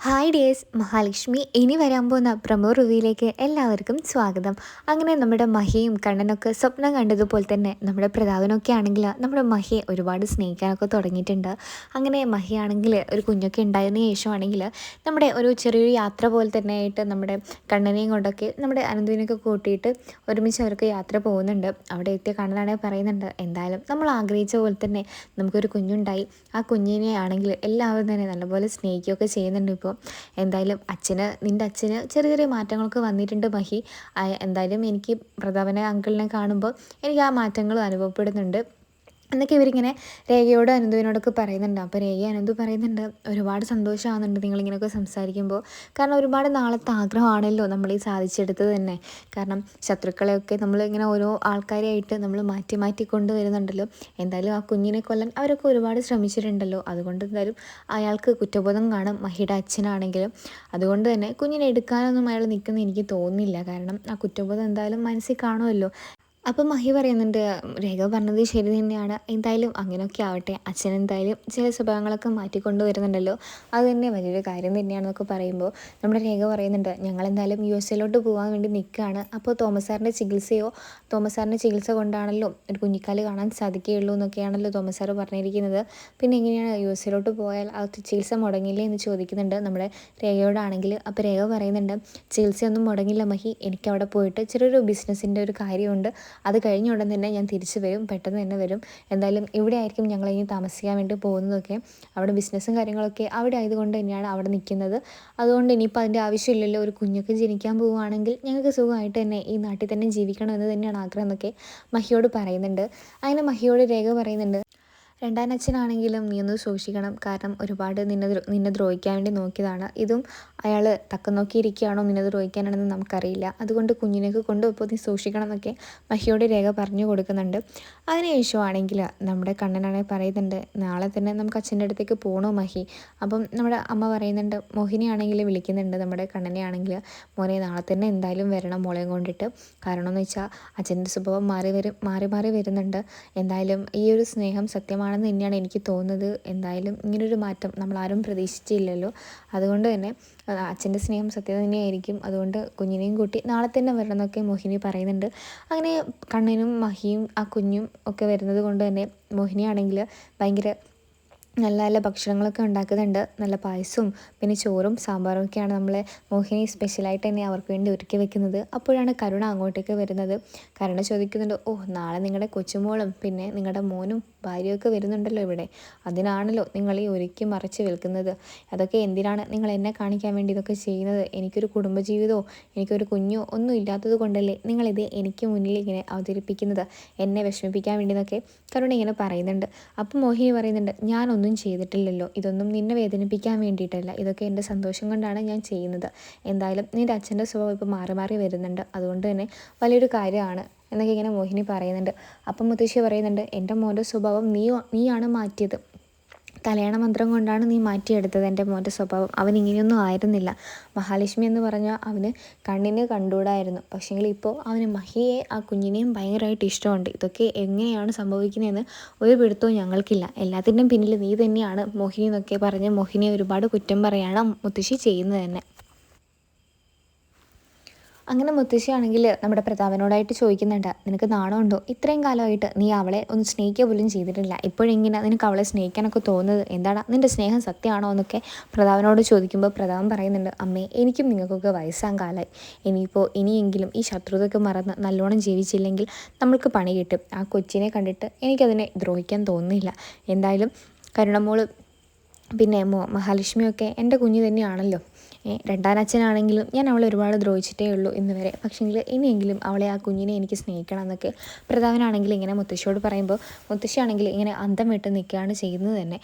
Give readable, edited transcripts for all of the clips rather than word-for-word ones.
Hi dears, Mahalakshmi ഇനി വരാൻ പോകുന്ന പ്രമോ റിവ്യൂയിലേക്ക് എല്ലാവർക്കും സ്വാഗതം. അങ്ങനെ നമ്മുടെ മഹിയും കണ്ണനൊക്കെ സ്വപ്നം കണ്ടതുപോലെ തന്നെ നമ്മുടെ പ്രതാപനൊക്കെ ആണെങ്കിൽ നമ്മുടെ മഹിയെ ഒരുപാട് സ്നേഹിക്കാനൊക്കെ തുടങ്ങിയിട്ടുണ്ട്. അങ്ങനെ മഹിയാണെങ്കിൽ ഒരു കുഞ്ഞൊക്കെ ഉണ്ടായതിനു ശേഷമാണെങ്കിൽ നമ്മുടെ ഒരു ചെറിയൊരു യാത്ര പോലെ തന്നെ ആയിട്ട് നമ്മുടെ കണ്ണനെയും കൊണ്ടൊക്കെ നമ്മുടെ അനന്തുവിനൊക്കെ കൂട്ടിയിട്ട് ഒരുമിച്ച് അവർക്ക് യാത്ര പോകുന്നുണ്ട്. അവിടെ എത്തിയ കണ്ണനാണെങ്കിൽ പറയുന്നുണ്ട്, എന്തായാലും നമ്മൾ ആഗ്രഹിച്ച പോലെ തന്നെ നമുക്കൊരു കുഞ്ഞുണ്ടായി. ആ കുഞ്ഞിനെ ആണെങ്കിൽ എല്ലാവരും തന്നെ നല്ലപോലെ സ്നേഹിക്കുകയൊക്കെ ചെയ്യുന്നുണ്ട്. ഇപ്പോൾ എന്തായാലും നിൻ്റെ അച്ഛന് ചെറിയ ചെറിയ മാറ്റങ്ങളൊക്കെ വന്നിട്ടുണ്ട് മഹി. എന്തായാലും എനിക്ക് പ്രതാപനെ അങ്കിളിനെ കാണുമ്പോൾ എനിക്ക് ആ മാറ്റങ്ങൾ അനുഭവപ്പെടുന്നുണ്ട് എന്നൊക്കെ ഇവരിങ്ങനെ രേഖയോടും അനന്തുവിനോടൊക്കെ പറയുന്നുണ്ട്. അപ്പോൾ രേഖ അനന്തു പറയുന്നുണ്ട്, ഒരുപാട് സന്തോഷമാകുന്നുണ്ട് നിങ്ങളിങ്ങനെയൊക്കെ സംസാരിക്കുമ്പോൾ. കാരണം ഒരുപാട് നാളത്തെ ആഗ്രഹമാണല്ലോ നമ്മൾ ഈ സാധിച്ചെടുത്തത് തന്നെ. കാരണം ശത്രുക്കളെയൊക്കെ നമ്മൾ ഇങ്ങനെ ഓരോ ആൾക്കാരെയായിട്ട് നമ്മൾ മാറ്റി മാറ്റി കൊണ്ടുവരുന്നുണ്ടല്ലോ. എന്തായാലും ആ കുഞ്ഞിനെ കൊല്ലാൻ അവരൊക്കെ ഒരുപാട് ശ്രമിച്ചിട്ടുണ്ടല്ലോ. അതുകൊണ്ട് എന്തായാലും അയാൾക്ക് കുറ്റബോധം കാണും, മഹിയുടെ അച്ഛനാണെങ്കിലും. അതുകൊണ്ട് തന്നെ കുഞ്ഞിനെ എടുക്കാനൊന്നും അയാൾ നിൽക്കുന്ന എനിക്ക് തോന്നുന്നില്ല. കാരണം ആ കുറ്റബോധം എന്തായാലും മനസ്സിൽ കാണുമല്ലോ. അപ്പം മഹി പറയുന്നുണ്ട്, രേഖ പറഞ്ഞത് ശരി തന്നെയാണ്. എന്തായാലും അങ്ങനെയൊക്കെ ആവട്ടെ, അച്ഛൻ എന്തായാലും ചില സ്വഭാവങ്ങളൊക്കെ മാറ്റിക്കൊണ്ട് വരുന്നുണ്ടല്ലോ, അത് തന്നെ വലിയൊരു കാര്യം തന്നെയാണെന്നൊക്കെ പറയുമ്പോൾ നമ്മുടെ രേഖ പറയുന്നുണ്ട്, ഞങ്ങളെന്തായാലും USA പോകാൻ വേണ്ടി നിൽക്കുകയാണ്. അപ്പോൾ തോമസ് സാറിൻ്റെ ചികിത്സ കൊണ്ടാണല്ലോ ഒരു കുഞ്ഞിക്കാല് കാണാൻ സാധിക്കുകയുള്ളൂ എന്നൊക്കെയാണല്ലോ തോമസ് സാറ് പറഞ്ഞിരിക്കുന്നത്. പിന്നെ എങ്ങനെയാണ് USA പോയാൽ ആ ചികിത്സ മുടങ്ങില്ലേ എന്ന് ചോദിക്കുന്നുണ്ട് നമ്മുടെ രേഖയോടാണെങ്കിൽ. അപ്പോൾ രേഖ പറയുന്നുണ്ട്, ചികിത്സയൊന്നും മുടങ്ങില്ല മഹി, എനിക്കവിടെ പോയിട്ട് ചെറിയൊരു ബിസിനസ്സിൻ്റെ ഒരു കാര്യമുണ്ട്. അത് കഴിഞ്ഞ ഉടൻ തന്നെ ഞാൻ തിരിച്ചു വരും, പെട്ടെന്ന് തന്നെ വരും. എന്തായാലും ഇവിടെ ആയിരിക്കും ഞങ്ങൾ ഇനി താമസിക്കാൻ വേണ്ടി പോകുന്നതൊക്കെ. അവിടെ ബിസിനസ്സും കാര്യങ്ങളൊക്കെ അവിടെ ആയതുകൊണ്ട് തന്നെയാണ് അവിടെ നിൽക്കുന്നത്. അതുകൊണ്ട് ഇനിയിപ്പോൾ അതിൻ്റെ ആവശ്യമില്ലല്ലോ. ഒരു കുഞ്ഞൊക്കെ ജനിക്കാൻ പോവുകയാണെങ്കിൽ ഞങ്ങൾക്ക് സുഖമായിട്ട് തന്നെ ഈ നാട്ടിൽ തന്നെ ജീവിക്കണം എന്ന് തന്നെയാണ് ആഗ്രഹം എന്നൊക്കെ മഹിയോട് പറയുന്നുണ്ട്. അങ്ങനെ മഹിയോട് രേഖ പറയുന്നുണ്ട്, രണ്ടാനച്ഛനാണെങ്കിലും നീ ഒന്ന് സൂക്ഷിക്കണം. കാരണം ഒരുപാട് നിന്നെ ദ്രോഹിക്കാൻ വേണ്ടി നോക്കിയതാണ്. ഇതും അയാൾ തക്കം നോക്കിയിരിക്കുകയാണോ നിന്നെ ദ്രോഹിക്കാനാണെന്ന് നമുക്കറിയില്ല. അതുകൊണ്ട് കുഞ്ഞിനേക്ക് കൊണ്ടുപോയി നീ സൂക്ഷിക്കണം എന്നൊക്കെ മഹിയോട് രേഖ പറഞ്ഞു കൊടുക്കുന്നുണ്ട്. അതിനുശേഷമാണെങ്കിൽ നമ്മുടെ കണ്ണനാണെങ്കിൽ പറയുന്നുണ്ട്, നാളെ തന്നെ നമുക്ക് അച്ഛൻ്റെ അടുത്തേക്ക് പോകണോ മഹി. അപ്പം നമ്മുടെ അമ്മ പറയുന്നുണ്ട്, മോഹിനിയാണെങ്കിൽ വിളിക്കുന്നുണ്ട് നമ്മുടെ കണ്ണനെ ആണെങ്കിൽ, മോനെ നാളെ തന്നെ എന്തായാലും വരണം മോളെയും കൊണ്ടിട്ട്. കാരണം എന്ന് വെച്ചാൽ അച്ഛൻ്റെ സ്വഭാവം മാറി വരുന്നുണ്ട്. എന്തായാലും ഈ ഒരു സ്നേഹം സത്യമാണെന്ന് തന്നെയാണ് എനിക്ക് തോന്നുന്നത്. എന്തായാലും ഇങ്ങനൊരു മാറ്റം നമ്മളാരും പ്രതീക്ഷിച്ചില്ലല്ലോ. അതുകൊണ്ട് തന്നെ അച്ഛൻ്റെ സ്നേഹം സത്യം തന്നെയായിരിക്കും. അതുകൊണ്ട് കുഞ്ഞിനെയും കൂട്ടി നാളെ തന്നെ വരണം എന്നൊക്കെ മോഹിനി പറയുന്നുണ്ട്. അങ്ങനെ കണ്ണനും മഹിയും ആ കുഞ്ഞും ഒക്കെ വരുന്നത് കൊണ്ട് തന്നെ മോഹിനിയാണെങ്കിൽ ഭയങ്കര നല്ല നല്ല ഭക്ഷണങ്ങളൊക്കെ ഉണ്ടാക്കുന്നുണ്ട്. നല്ല പായസവും പിന്നെ ചോറും സാമ്പാറും ഒക്കെയാണ് നമ്മളെ മോഹിനി സ്പെഷ്യലായിട്ട് തന്നെ അവർക്ക് വേണ്ടി ഒരുക്കി വെക്കുന്നത്. അപ്പോഴാണ് കരുണ അങ്ങോട്ടേക്ക് വരുന്നത്. കരുണ ചോദിക്കുന്നുണ്ട്, ഓ നാളെ നിങ്ങളുടെ കൊച്ചുമോളും പിന്നെ നിങ്ങളുടെ മോനും ഭാര്യയൊക്കെ വരുന്നുണ്ടല്ലോ ഇവിടെ, അതിനാണല്ലോ നിങ്ങൾ ഈ ഒരുക്കി മറിച്ച് വിൽക്കുന്നത്. അതൊക്കെ എന്തിനാണ് നിങ്ങൾ എന്നെ കാണിക്കാൻ വേണ്ടി ഇതൊക്കെ ചെയ്യുന്നത്? എനിക്കൊരു കുടുംബജീവിതമോ എനിക്കൊരു കുഞ്ഞോ ഒന്നും ഇല്ലാത്തത് കൊണ്ടല്ലേ നിങ്ങളിത് എനിക്ക് മുന്നിൽ ഇങ്ങനെ അവതരിപ്പിക്കുന്നത്, എന്നെ വിഷമിപ്പിക്കാൻ വേണ്ടി എന്നൊക്കെ കരുണ ഇങ്ങനെ പറയുന്നുണ്ട്. അപ്പം മോഹിനി പറയുന്നുണ്ട്, ഞാനൊന്നും ചെയ്തിട്ടില്ലല്ലോ, ഇതൊന്നും നിന്നെ വേദനിപ്പിക്കാൻ വേണ്ടിയിട്ടല്ല, ഇതൊക്കെ എൻ്റെ സന്തോഷം കൊണ്ടാണ് ഞാൻ ചെയ്യുന്നത്. എന്തായാലും നിൻ്റെ അച്ഛൻ്റെ സ്വഭാവം ഇപ്പോൾ മാറി വരുന്നുണ്ട്, അതുകൊണ്ട് തന്നെ വലിയൊരു കാര്യമാണ് എന്നൊക്കെ ഇങ്ങനെ മോഹിനി പറയുന്നുണ്ട്. അപ്പം മുത്തശ്ശി പറയുന്നുണ്ട്, എൻ്റെ മോൻ്റെ സ്വഭാവം നീയാണ് മാറ്റിയത്, കല്യാണ മന്ത്രം കൊണ്ടാണ് നീ മാറ്റിയെടുത്തത് എൻ്റെ മോൻ്റെ സ്വഭാവം. അവൻ ഇങ്ങനെയൊന്നും ആയിരുന്നില്ല. മഹാലക്ഷ്മി എന്ന് പറഞ്ഞാൽ അവന് കണ്ണിന് കണ്ടുകൂടായിരുന്നു. പക്ഷേങ്കിൽ ഇപ്പോൾ അവന് മഹിയെ ആ കുഞ്ഞിനെയും ഭയങ്കരമായിട്ട് ഇഷ്ടമുണ്ട്. ഇതൊക്കെ എങ്ങനെയാണ് സംഭവിക്കുന്നതെന്ന് ഒരു പിടുത്തവും ഞങ്ങൾക്കില്ല. എല്ലാത്തിൻ്റെയും പിന്നിൽ നീ തന്നെയാണ് മോഹിനി എന്നൊക്കെ പറഞ്ഞ് മോഹിനിയെ ഒരുപാട് കുറ്റം പറയാണ് മുത്തശ്ശി ചെയ്യുന്നത് തന്നെ. അങ്ങനെ മുത്തശ്ശിയാണെങ്കിൽ നമ്മുടെ പ്രതാപനോടായിട്ട് ചോദിക്കുന്നുണ്ട്, നിനക്ക് നാണമുണ്ടോ? ഇത്രയും കാലമായിട്ട് നീ അവളെ ഒന്ന് സ്നേഹിക്കുക പോലും ചെയ്തിട്ടില്ല, ഇപ്പോഴെങ്ങനെ നിനക്ക് അവളെ സ്നേഹിക്കാനൊക്കെ തോന്നുന്നത്? എന്താണ് നിൻ്റെ സ്നേഹം സത്യമാണോ എന്നൊക്കെ പ്രതാപനോട് ചോദിക്കുമ്പോൾ പ്രതാപൻ പറയുന്നുണ്ട്, അമ്മേ എനിക്കും നിങ്ങൾക്കൊക്കെ വയസ്സാം കാലമായി. ഇനിയെങ്കിലും ഈ ശത്രുതയൊക്കെ മറന്ന് നല്ലോണം ജീവിച്ചില്ലെങ്കിൽ നമ്മൾക്ക് പണി കിട്ടും. ആ കൊച്ചിനെ കണ്ടിട്ട് എനിക്കതിനെ ദ്രോഹിക്കാൻ തോന്നുന്നില്ല. എന്തായാലും കരുണമോള് പിന്നെ മഹാലക്ഷ്മിയൊക്കെ എൻ്റെ കുഞ്ഞ് തന്നെയാണല്ലോ. രണ്ടാനച്ഛനാണെങ്കിലും ഞാൻ അവളെ ഒരുപാട് ദ്രോഹിച്ചിട്ടേ ഉള്ളൂ ഇന്ന് വരെ. പക്ഷേങ്കിൽ ഇനിയെങ്കിലും അവളെ ആ കുഞ്ഞിനെ എനിക്ക് സ്നേഹിക്കണം എന്നൊക്കെ പ്രതാപനാണെങ്കിൽ ഇങ്ങനെ മുത്തശ്ശിയോട് പറയുമ്പോൾ മുത്തശ്ശിയാണെങ്കിൽ ഇങ്ങനെ അന്തം വിട്ട് നിൽക്കുകയാണ് ചെയ്യുന്നത് തന്നെ.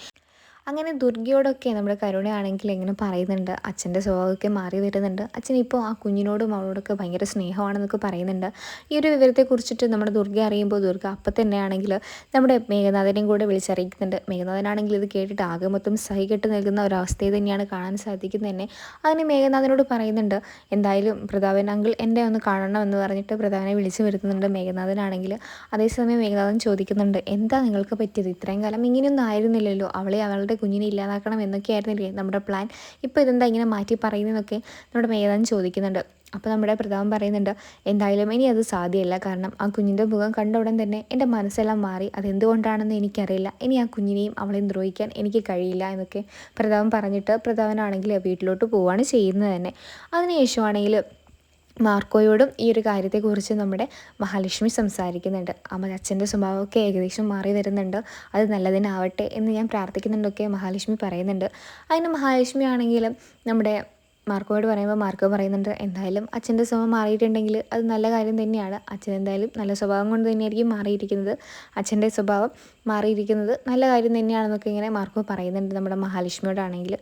അങ്ങനെ ദുർഗയോടൊക്കെ നമ്മുടെ കരുണയാണെങ്കിൽ ഇങ്ങനെ പറയുന്നുണ്ട്, അച്ഛൻ്റെ സ്വഭാവമൊക്കെ മാറി വരുന്നുണ്ട്, അച്ഛൻ ഇപ്പോൾ ആ കുഞ്ഞിനോടും അവളോടൊക്കെ ഭയങ്കര സ്നേഹമാണെന്നൊക്കെ പറയുന്നുണ്ട്. ഈ ഒരു വിവരത്തെക്കുറിച്ചിട്ട് നമ്മുടെ ദുർഗ അറിയുമ്പോൾ ദുർഗ അപ്പം തന്നെയാണെങ്കിൽ നമ്മുടെ മേഘനാഥനെയും കൂടെ വിളിച്ചറിയിക്കുന്നുണ്ട്. മേഘനാഥനാണെങ്കിൽ ഇത് കേട്ടിട്ട് ആകെ മൊത്തം സഹികെട്ട് നിൽക്കുന്ന ഒരവസ്ഥയെ തന്നെയാണ് കാണാൻ സാധിക്കുന്നത് തന്നെ. അങ്ങനെ മേഘനാഥനോട് പറയുന്നുണ്ട്, എന്തായാലും പ്രതാപൻ അങ്കിൾ എൻ്റെ ഒന്ന് കാണണം എന്ന് പറഞ്ഞിട്ട് പ്രതാപനെ വിളിച്ചു വരുത്തുന്നുണ്ട് മേഘനാഥനാണെങ്കിൽ. അതേസമയം മേഘനാഥൻ ചോദിക്കുന്നുണ്ട്, എന്താ നിങ്ങൾക്ക് പറ്റിയത്? ഇത്രയും കാലം ഇങ്ങനെയൊന്നും ആയിരുന്നില്ലല്ലോ, അവളെ അവളുടെ നമ്മുടെ കുഞ്ഞിനെ ഇല്ലാതാക്കണം എന്നൊക്കെയായിരുന്നില്ലേ നമ്മുടെ പ്ലാൻ. ഇപ്പോൾ ഇതെന്താ ഇങ്ങനെ മാറ്റി പറയുന്നതെന്നൊക്കെ നമ്മുടെ മേധാൻ ചോദിക്കുന്നുണ്ട്. അപ്പോൾ നമ്മുടെ പ്രതാപൻ പറയുന്നുണ്ട്, എന്തായാലും ഇനി അത് സാധ്യമല്ല. കാരണം ആ കുഞ്ഞിൻ്റെ മുഖം കണ്ട ഉടൻ തന്നെ എൻ്റെ മനസ്സെല്ലാം മാറി. അതെന്തുകൊണ്ടാണെന്ന് എനിക്കറിയില്ല. ഇനി ആ കുഞ്ഞിനെയും അവളെയും ദ്രോഹിക്കാൻ എനിക്ക് കഴിയില്ല എന്നൊക്കെ പ്രതാപൻ പറഞ്ഞിട്ട് പ്രതാപനാണെങ്കിൽ വീട്ടിലോട്ട് പോവുകയാണ് ചെയ്യുന്നത് തന്നെ. അതിനുശേഷമാണെങ്കിൽ മാർക്കോയോടും ഈ ഒരു കാര്യത്തെക്കുറിച്ച് നമ്മുടെ മഹാലക്ഷ്മി സംസാരിക്കുന്നുണ്ട്. അച്ഛൻ്റെ സ്വഭാവമൊക്കെ ഏകദേശം മാറി വരുന്നുണ്ട്, അത് നല്ലതിനാവട്ടെ എന്ന് ഞാൻ പ്രാർത്ഥിക്കുന്നുണ്ടൊക്കെ മഹാലക്ഷ്മി പറയുന്നുണ്ട്. അതിന് മഹാലക്ഷ്മി ആണെങ്കിലും നമ്മുടെ മാർക്കോയോട് പറയുമ്പോൾ മാർക്കോ പറയുന്നുണ്ട്, എന്തായാലും അച്ഛൻ്റെ സ്വഭാവം മാറിയിട്ടുണ്ടെങ്കിൽ അത് നല്ല കാര്യം തന്നെയാണ്. അച്ഛൻ എന്തായാലും നല്ല സ്വഭാവം കൊണ്ട് തന്നെയായിരിക്കും മാറിയിരിക്കുന്നത്. അച്ഛൻ്റെ സ്വഭാവം മാറിയിരിക്കുന്നത് നല്ല കാര്യം തന്നെയാണെന്നൊക്കെ ഇങ്ങനെ മാർക്കോ പറയുന്നുണ്ട് നമ്മുടെ മഹാലക്ഷ്മിയോടാണെങ്കിൽ.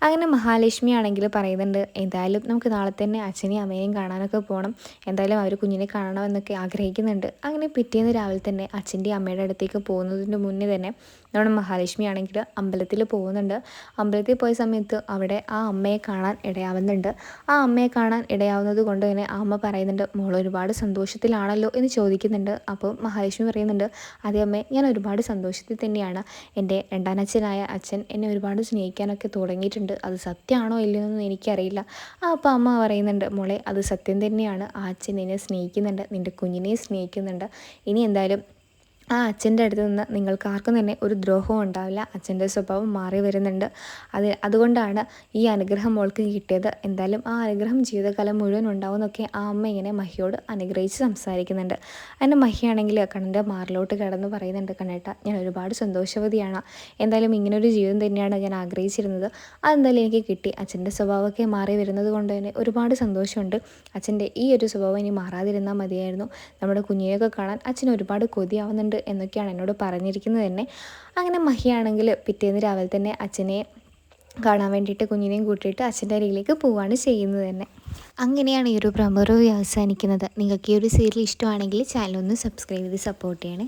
അങ്ങനെ മഹാലക്ഷ്മി ആണെങ്കിൽ പറയുന്നുണ്ട്, എന്തായാലും നമുക്ക് നാളെ തന്നെ അച്ഛനെയും അമ്മയെയും കാണാനൊക്കെ പോകണം. എന്തായാലും അവർ കുഞ്ഞിനെ കാണണമെന്നൊക്കെ ആഗ്രഹിക്കുന്നുണ്ട്. അങ്ങനെ പിറ്റേന്ന് രാവിലെ തന്നെ അച്ഛൻ്റെയും അമ്മയുടെ അടുത്തേക്ക് പോകുന്നതിന് മുന്നേ തന്നെ നമ്മുടെ മഹാലക്ഷ്മി ആണെങ്കിൽ അമ്പലത്തിൽ പോകുന്നുണ്ട്. അമ്പലത്തിൽ പോയ സമയത്ത് അവിടെ ആ അമ്മയെ കാണാൻ ഇടയാവുന്നുണ്ട്. ആ അമ്മയെ കാണാൻ ഇടയാവുന്നത് കൊണ്ട് തന്നെ ആ അമ്മ പറയുന്നുണ്ട്, മോൾ ഒരുപാട് സന്തോഷത്തിലാണല്ലോ എന്ന് ചോദിക്കുന്നുണ്ട്. അപ്പോൾ മഹാലക്ഷ്മി പറയുന്നുണ്ട്, അതേ അമ്മേ, ഞാൻ ഒരുപാട് സന്തോഷത്തിൽ തന്നെയാണ്. എൻ്റെ രണ്ടാനച്ഛനായ അച്ഛൻ എന്നെ ഒരുപാട് സ്നേഹിക്കാനൊക്കെ തുടങ്ങിയിട്ടുണ്ട്. അത് സത്യമാണോ ഇല്ലയോ എന്നൊന്നും എനിക്കറിയില്ല. അപ്പോൾ അമ്മ പറയുന്നുണ്ട്, മോളെ അത് സത്യം തന്നെയാണ്. ആ അച്ഛൻ നിന്നെ സ്നേഹിക്കുന്നുണ്ട്, നിൻ്റെ കുഞ്ഞിനെ സ്നേഹിക്കുന്നുണ്ട്. ഇനി എന്തായാലും ആ അച്ഛൻ്റെ അടുത്ത് നിന്ന് നിങ്ങൾക്ക് ആർക്കും തന്നെ ഒരു ദ്രോഹവും ഉണ്ടാവില്ല. അച്ഛൻ്റെ സ്വഭാവം മാറി വരുന്നുണ്ട്. അതുകൊണ്ടാണ് ഈ അനുഗ്രഹം മോൾക്ക് കിട്ടിയത്. എന്തായാലും ആ അനുഗ്രഹം ജീവിതകാലം മുഴുവൻ ഉണ്ടാവും എന്നൊക്കെ ആ അമ്മ ഇങ്ങനെ മഹിയോട് അനുഗ്രഹിച്ച് സംസാരിക്കുന്നുണ്ട്. അതിൻ്റെ മഹിയാണെങ്കിൽ കണ്ണൻ്റെ മാറിലോട്ട് കിടന്ന് പറയുന്നുണ്ട്, കണ്ണേട്ട, ഞാൻ ഒരുപാട് സന്തോഷവതിയാണ്. എന്തായാലും ഇങ്ങനൊരു ജീവിതം തന്നെയാണ് ഞാൻ ആഗ്രഹിച്ചിരുന്നത്. അതെന്തായാലും എനിക്ക് കിട്ടി. അച്ഛൻ്റെ സ്വഭാവമൊക്കെ മാറി വരുന്നത് കൊണ്ട് തന്നെ ഒരുപാട് സന്തോഷമുണ്ട്. അച്ഛൻ്റെ ഈ ഒരു സ്വഭാവം ഇനി മാറാതിരുന്നാൽ മതിയായിരുന്നു. നമ്മുടെ കുഞ്ഞിനെയൊക്കെ കാണാൻ അച്ഛന് ഒരുപാട് കൊതിയാവുന്നുണ്ട് എന്നൊക്കെയാണ് എന്നോട് പറഞ്ഞിരിക്കുന്നത് തന്നെ. അങ്ങനെ മഹിയാണെങ്കിൽ പിറ്റേന്ന് രാവിലെ തന്നെ അച്ഛനെ കാണാൻ വേണ്ടിയിട്ട് കുഞ്ഞിനെയും കൂട്ടിയിട്ട് അച്ഛൻ്റെ അരികിലേക്ക് പോവുകയാണ് ചെയ്യുന്നത് തന്നെ. അങ്ങനെയാണ് ഈ ഒരു പ്രമോ റിവ്യൂ അവസാനിക്കുന്നത്. നിങ്ങൾക്ക് ഈ ഒരു സീരിയൽ ഇഷ്ടമാണെങ്കിൽ ചാനൽ ഒന്ന് സബ്സ്ക്രൈബ് ചെയ്ത് സപ്പോർട്ട് ചെയ്യണേ.